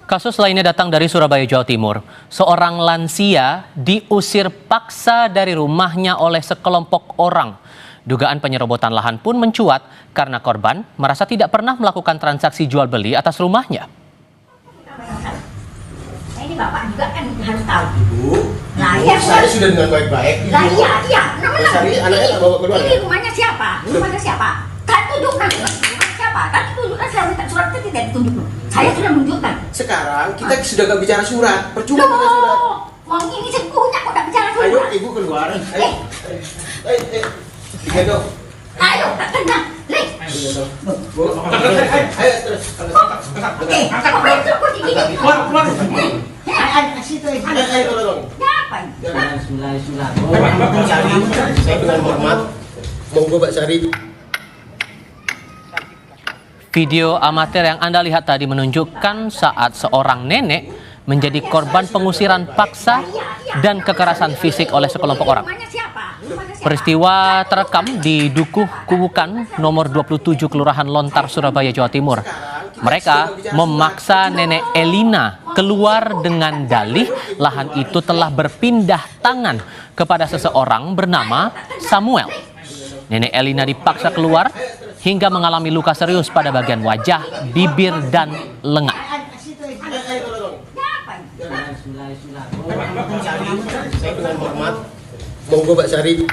Kasus lainnya datang dari Surabaya, Jawa Timur. Seorang lansia diusir paksa dari rumahnya oleh sekelompok orang. Dugaan penyerobotan lahan pun mencuat karena korban merasa tidak pernah melakukan transaksi jual beli atas rumahnya. Ini Bapak juga kan harus tahu. Ibu, Nah, iya, saya sudah dengan baik-baik. Lah iya. Sari, anaknya tak bawa keluar Ini ya? rumahnya siapa? Rumahnya siapa? Kan tunjukkan rumahnya siapa? Kan tunjukkan, saya minta surat itu tidak ditunjuk. Saya sudah menunjukkan. Sekarang kita sudah gak bicara surat. Percuma kita surat. Loh, mau ini saya punya kok tak bicara surat. Ayo ibu keluar. Ayo. Gendong. Ayo, tak tenang. Leh. Bu. Ayo terus. Oke, apa boleh terus begini? Keluar. Ada situ. Ayo tolong. Apa ini? Saya dengan hormat. Monggo Mbak Sari. Video amatir yang Anda lihat tadi menunjukkan saat seorang nenek menjadi korban pengusiran paksa dan kekerasan fisik oleh sekelompok orang. Rumahnya siapa? Rumahnya siapa? Peristiwa terekam di Dukuh Kubukan nomor 27 Kelurahan Lontar, Surabaya, Jawa Timur. Mereka memaksa nenek Elina keluar dengan dalih lahan itu telah berpindah tangan kepada seseorang bernama Samuel. Nenek Elina dipaksa keluar hingga mengalami luka serius pada bagian wajah, bibir, dan lengan. Saya dengan hormat. Monggo Mbak Sari.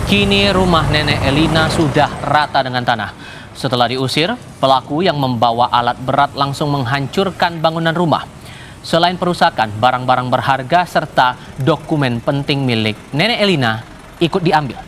Kini rumah nenek Elina sudah rata dengan tanah. Setelah diusir, pelaku yang membawa alat berat langsung menghancurkan bangunan rumah. Selain perusakan, barang-barang berharga serta dokumen penting milik nenek Elina ikut diambil.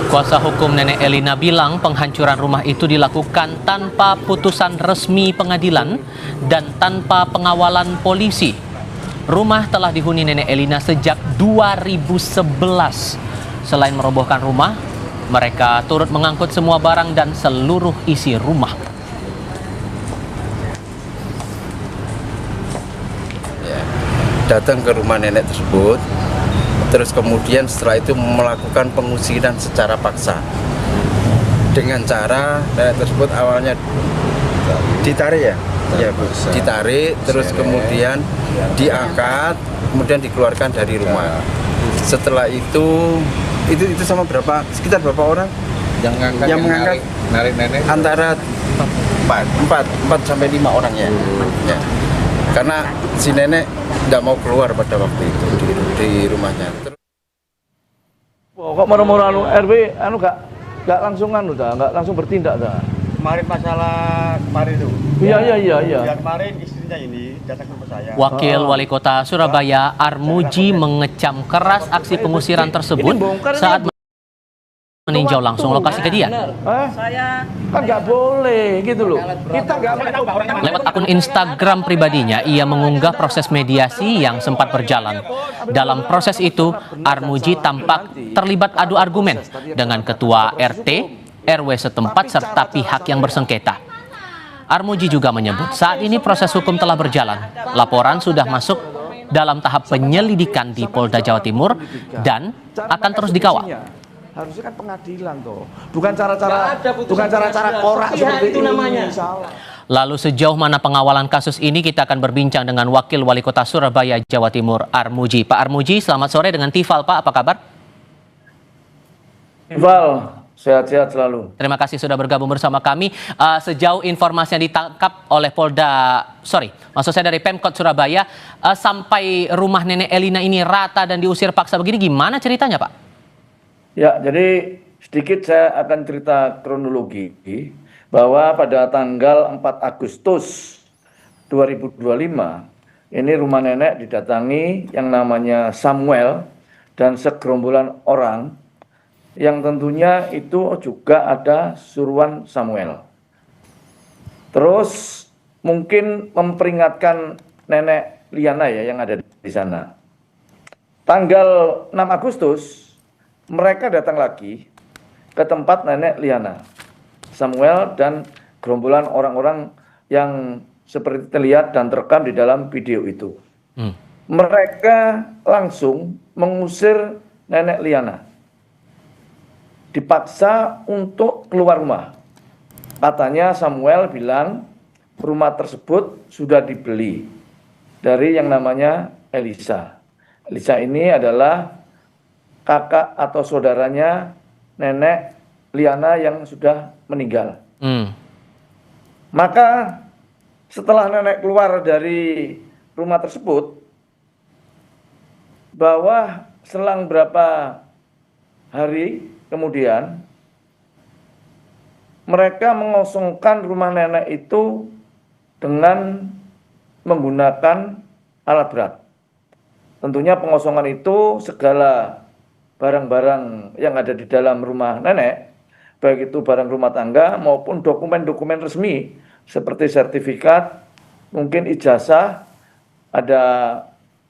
Kuasa hukum nenek Elina bilang penghancuran rumah itu dilakukan tanpa putusan resmi pengadilan dan tanpa pengawalan polisi. Rumah telah dihuni nenek Elina sejak 2011. Selain merobohkan rumah, mereka turut mengangkut semua barang dan seluruh isi rumah. Datang ke rumah nenek tersebut, terus kemudian setelah itu melakukan pengusiran secara paksa dengan cara nenek tersebut awalnya ditarik ya Bu, ditarik terus kemudian diangkat, kemudian dikeluarkan dari rumah. Setelah itu sama sekitar berapa orang yang mengangkat narik nenek antara 4 sampai 5 orang ya. Karena si nenek nggak mau keluar pada waktu itu di rumahnya. Kok marah-marah RW nggak langsung nggak langsung bertindak dah. kemarin masalah kemarin itu. Iya. Ya kemarin istrinya ini datang ke rumah saya. Wakil Wali Kota Surabaya Armuji mengecam keras aksi pengusiran tersebut saat meninjau langsung lokasi kejadian. Saya kan nggak boleh gitu loh. Kita nggak mau. Lewat akun Instagram pribadinya, ia mengunggah proses mediasi yang sempat berjalan. Dalam proses itu, Armuji tampak terlibat adu argumen dengan ketua RT, RW setempat serta pihak yang bersengketa. Armuji juga menyebut saat ini proses hukum telah berjalan. Laporan sudah masuk dalam tahap penyelidikan di Polda Jawa Timur dan akan terus dikawal. Harusnya kan pengadilan toh, bukan cara-cara korak seperti itu namanya. Lalu sejauh mana pengawalan kasus ini, kita akan berbincang dengan Wakil Wali Kota Surabaya, Jawa Timur, Armuji. Pak Armuji, selamat sore dengan Tifal, Pak. Apa kabar? Tifal, sehat-sehat selalu. Terima kasih sudah bergabung bersama kami. Sejauh informasi yang ditangkap oleh maksud saya dari Pemkot Surabaya, sampai rumah nenek Elina ini rata dan diusir paksa begini, gimana ceritanya, Pak? Ya, jadi sedikit saya akan cerita kronologi bahwa pada tanggal 4 Agustus 2025 ini rumah nenek didatangi yang namanya Samuel dan segerombolan orang yang tentunya itu juga ada suruhan Samuel. Terus mungkin memperingatkan nenek Liana ya yang ada di sana. Tanggal 6 Agustus mereka datang lagi ke tempat nenek Liana. Samuel dan gerombolan orang-orang yang seperti terlihat dan terekam di dalam video itu. Mereka langsung mengusir nenek Liana. Dipaksa untuk keluar rumah. Katanya Samuel bilang rumah tersebut sudah dibeli dari yang namanya Elisa. Elisa ini adalah kakak atau saudaranya nenek Liana yang sudah meninggal. Maka setelah nenek keluar dari rumah tersebut, bahwa selang berapa hari kemudian mereka mengosongkan rumah nenek itu dengan menggunakan alat berat. Tentunya pengosongan itu segala barang-barang yang ada di dalam rumah nenek, baik itu barang rumah tangga maupun dokumen-dokumen resmi seperti sertifikat, mungkin ijazah, ada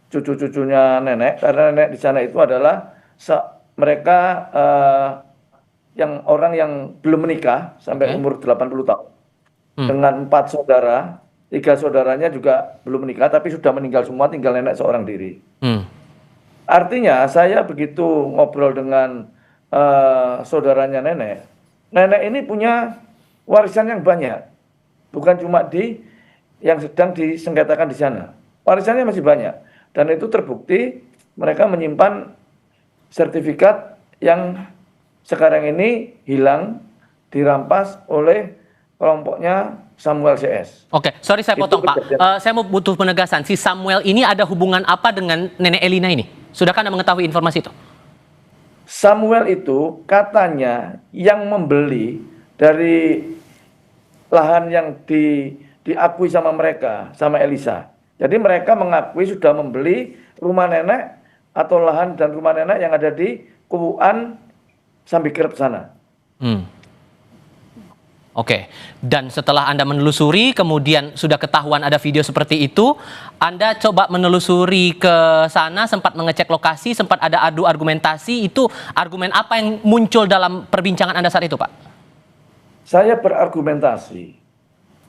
cucu-cucunya nenek, karena nenek di sana itu adalah mereka yang orang yang belum menikah sampai umur 80 tahun. Dengan 4 saudara, 3 saudaranya juga belum menikah tapi sudah meninggal semua, tinggal nenek seorang diri. Artinya saya begitu ngobrol dengan saudaranya nenek, nenek ini punya warisan yang banyak. Bukan cuma yang sedang disengketakan di sana. Warisannya masih banyak. Dan itu terbukti mereka menyimpan sertifikat yang sekarang ini hilang, dirampas oleh kelompoknya Samuel CS. Oke, sorry saya potong Pak. Saya mau butuh penegasan. Si Samuel ini ada hubungan apa dengan nenek Elina ini? Sudahkah Anda mengetahui informasi itu? Samuel itu katanya yang membeli dari lahan yang diakui sama mereka, sama Elisa. Jadi mereka mengakui sudah membeli rumah nenek atau lahan dan rumah nenek yang ada di Kubuan Sambikirep sana. Oke, dan setelah Anda menelusuri, kemudian sudah ketahuan ada video seperti itu, Anda coba menelusuri ke sana, sempat mengecek lokasi, sempat ada adu argumentasi, itu argumen apa yang muncul dalam perbincangan Anda saat itu, Pak? Saya berargumentasi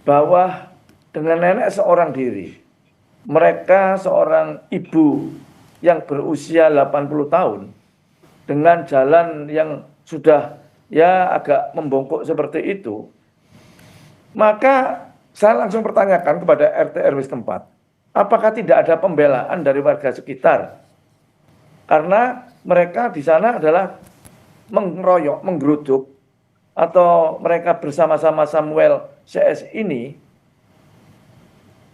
bahwa dengan nenek seorang diri, mereka seorang ibu yang berusia 80 tahun, dengan jalan yang sudah ya agak membongkok seperti itu, maka saya langsung pertanyakan kepada RT RW setempat, apakah tidak ada pembelaan dari warga sekitar? Karena mereka di sana adalah mengeroyok, menggeruduk, atau mereka bersama-sama Samuel CS ini.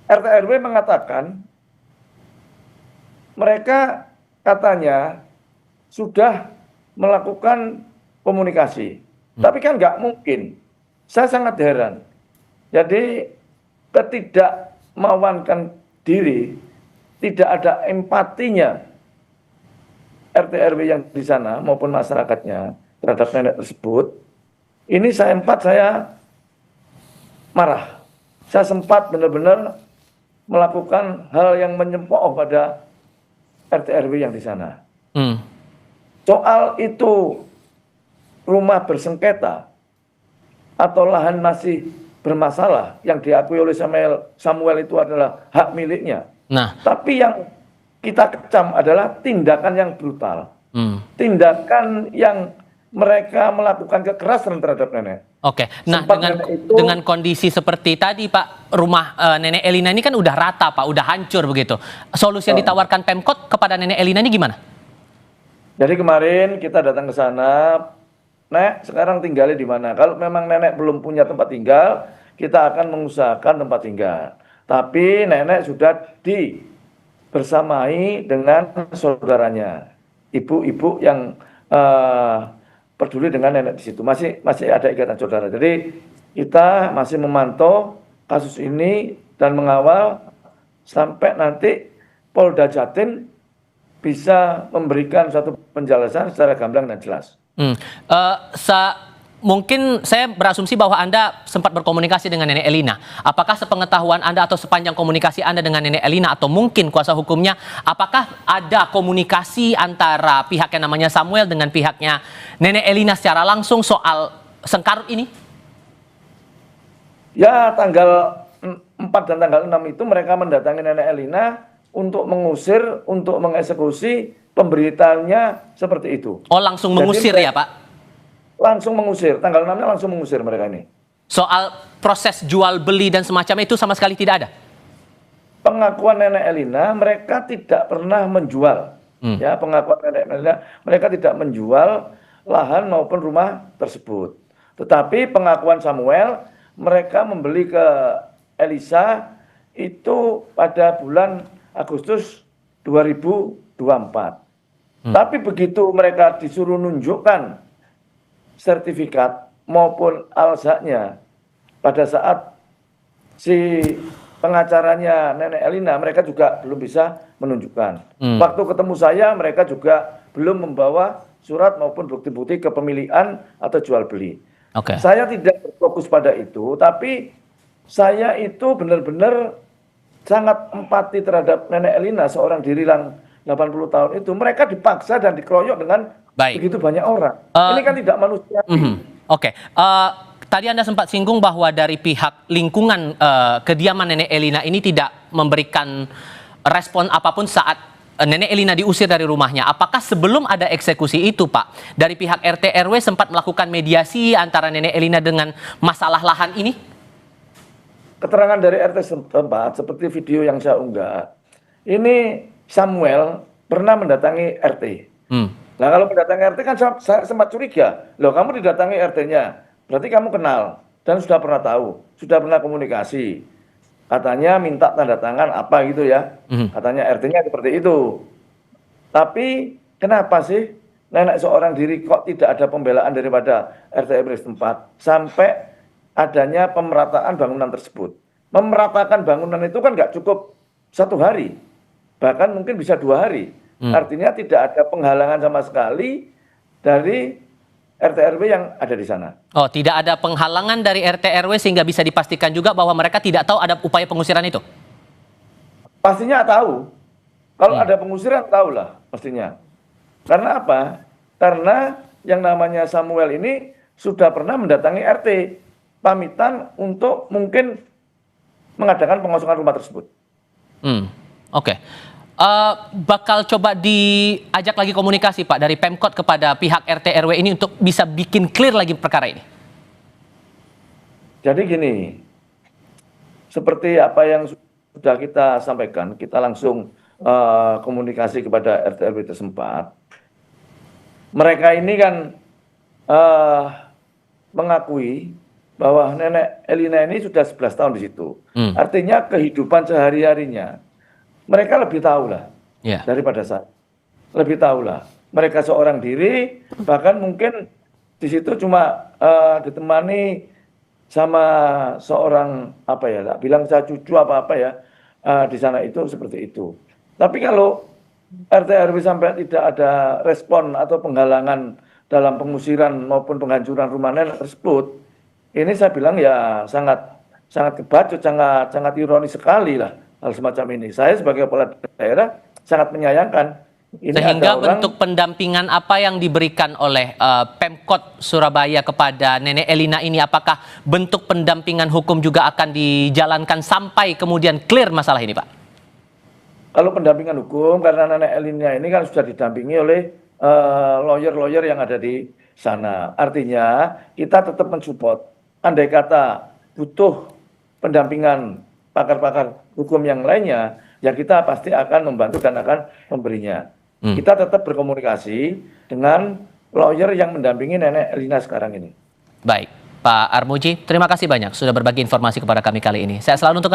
RT RW mengatakan mereka katanya sudah melakukan komunikasi. Tapi kan nggak mungkin. Saya sangat heran. Jadi ketidakmawankan diri, tidak ada empatinya RT RW yang di sana maupun masyarakatnya terhadap nenek tersebut. Ini saya marah. Saya sempat benar-benar melakukan hal yang menyempok pada RT RW yang di sana. Soal itu rumah bersengketa atau lahan masih bermasalah yang diakui oleh Samuel itu adalah hak miliknya. Nah, tapi yang kita kecam adalah tindakan yang brutal. Tindakan yang mereka melakukan kekerasan terhadap nenek. Oke, nah dengan kondisi seperti tadi Pak, rumah nenek Elina ini kan udah rata Pak, udah hancur begitu. Solusi yang ditawarkan Pemkot kepada nenek Elina ini gimana? Jadi kemarin kita datang ke sana, Nek sekarang tinggalnya di mana? Kalau memang nenek belum punya tempat tinggal, kita akan mengusahakan tempat tinggal. Tapi nenek sudah bersamai dengan saudaranya, ibu-ibu yang peduli dengan nenek di situ, masih ada ikatan saudara. Jadi kita masih memantau kasus ini dan mengawal sampai nanti Polda Jatim bisa memberikan satu penjelasan secara gamblang dan jelas. mungkin saya berasumsi bahwa Anda sempat berkomunikasi dengan Nenek Elina. Apakah sepengetahuan Anda atau sepanjang komunikasi Anda dengan Nenek Elina atau mungkin kuasa hukumnya, apakah ada komunikasi antara pihak yang namanya Samuel dengan pihaknya Nenek Elina secara langsung soal sengkarut ini? Ya, tanggal 4 dan tanggal 6 itu mereka mendatangi Nenek Elina untuk mengusir, untuk mengeksekusi, pemberitaannya seperti itu. Oh, langsung Jadi mengusir ya, Pak? Langsung mengusir, tanggal 6-nya langsung mengusir mereka ini. Soal proses jual beli dan semacam itu sama sekali tidak ada? Pengakuan Nenek Elina, mereka tidak pernah menjual. Ya, pengakuan Nenek Elina, mereka tidak menjual lahan maupun rumah tersebut. Tetapi pengakuan Samuel, mereka membeli ke Elisa itu pada bulan Agustus 2024. Tapi begitu mereka disuruh nunjukkan sertifikat maupun alzaknya pada saat si pengacaranya Nenek Elina, mereka juga belum bisa menunjukkan. Waktu ketemu saya, mereka juga belum membawa surat maupun bukti-bukti kepemilikan atau jual beli. Oke. Saya tidak berfokus pada itu, tapi saya itu benar-benar sangat empati terhadap Nenek Elina, seorang diri yang 80 tahun itu. Mereka dipaksa dan dikeroyok dengan begitu banyak orang. Ini kan tidak manusiawi. Oke. Tadi Anda sempat singgung bahwa dari pihak lingkungan kediaman Nenek Elina ini tidak memberikan respon apapun saat Nenek Elina diusir dari rumahnya. Apakah sebelum ada eksekusi itu, Pak, dari pihak RT RW sempat melakukan mediasi antara Nenek Elina dengan masalah lahan ini? Keterangan dari RT setempat seperti video yang saya unggah, ini Samuel pernah mendatangi RT. Nah, kalau mendatangi RT kan saya sempat curiga, loh kamu didatangi RT-nya, berarti kamu kenal dan sudah pernah tahu, sudah pernah komunikasi. Katanya minta tanda tangan apa gitu ya, katanya RT-nya seperti itu. Tapi kenapa sih nenek seorang diri kok tidak ada pembelaan daripada RT RW setempat sampai adanya pemerataan bangunan tersebut? Memeratakan bangunan itu kan nggak cukup 1 hari, bahkan mungkin bisa 2 hari. Artinya tidak ada penghalangan sama sekali dari RT RW yang ada di sana. Oh, tidak ada penghalangan dari RT RW sehingga bisa dipastikan juga bahwa mereka tidak tahu ada upaya pengusiran itu? Pastinya tahu. Kalau ada pengusiran tahulah pastinya. Karena apa? Karena yang namanya Samuel ini sudah pernah mendatangi RT, pamitan untuk mungkin mengadakan pengosongan rumah tersebut. Oke. Bakal coba diajak lagi komunikasi, Pak, dari Pemkot kepada pihak RT RW ini untuk bisa bikin clear lagi perkara ini. Jadi gini, seperti apa yang sudah kita sampaikan, kita langsung komunikasi kepada RT RW setempat. Mereka ini kan mengakui bahwa Nenek Elina ini sudah 11 tahun di situ. Artinya kehidupan sehari-harinya mereka lebih tahu lah daripada saya. Lebih tahu lah. Mereka seorang diri, bahkan mungkin di situ cuma ditemani sama seorang apa ya, tak bilang saya cucu apa-apa ya, di sana itu seperti itu. Tapi kalau RT RW sampai tidak ada respon atau penghalangan dalam pengusiran maupun penghancuran rumah nenek tersebut, ini saya bilang ya sangat kebacut, sangat ironis sekali lah hal semacam ini. Saya sebagai kepala daerah sangat menyayangkan. Ini sehingga bentuk pendampingan apa yang diberikan oleh Pemkot Surabaya kepada Nenek Elina ini, apakah bentuk pendampingan hukum juga akan dijalankan sampai kemudian clear masalah ini, Pak? Kalau pendampingan hukum, karena Nenek Elina ini kan sudah didampingi oleh lawyer-lawyer yang ada di sana. Artinya kita tetap mensupport. Andai kata butuh pendampingan pakar-pakar hukum yang lainnya, ya kita pasti akan membantu dan akan memberinya. Kita tetap berkomunikasi dengan lawyer yang mendampingi Nenek Elina sekarang ini. Baik, Pak Armuji, terima kasih banyak sudah berbagi informasi kepada kami kali ini. Saya selalu untuk